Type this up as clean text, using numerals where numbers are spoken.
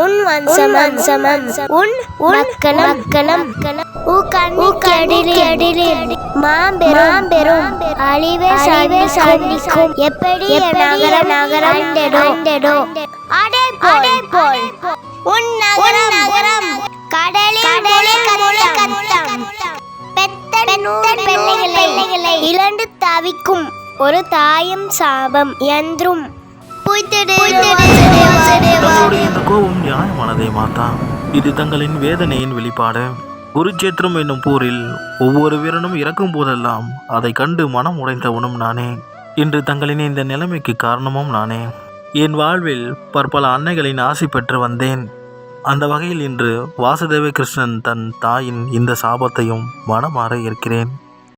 உன் வம்சம் மக்களும் மாபெரும் அழிவை சந்திக்கும். எப்படி நகரம் அடைபோல் உன் நகரம் கடலில் பிள்ளைகளை இழந்து தவிக்கும் ஒரு தாயும் சாபம் என்றும். தங்களுடைய இந்த கோபம் நியாயமானதே மாதா. இது தங்களின் வேதனையின் வெளிப்பாடு. குருச்சேத்திரம் என்னும் போரில் ஒவ்வொரு வீரனும் இறக்கும் போதெல்லாம் அதை கண்டு மனம் உடைந்தவனும் நானே. இன்று தங்களின் இந்த நிலைமைக்கு காரணமும் நானே. என் வாழ்வில் பற்பல அன்னைகளின் ஆசி பெற்று வந்தேன். அந்த வகையில் இன்று வாசுதேவ கிருஷ்ணன் தன் தாயின் இந்த சாபத்தையும் மனமாற இருக்கிறேன்.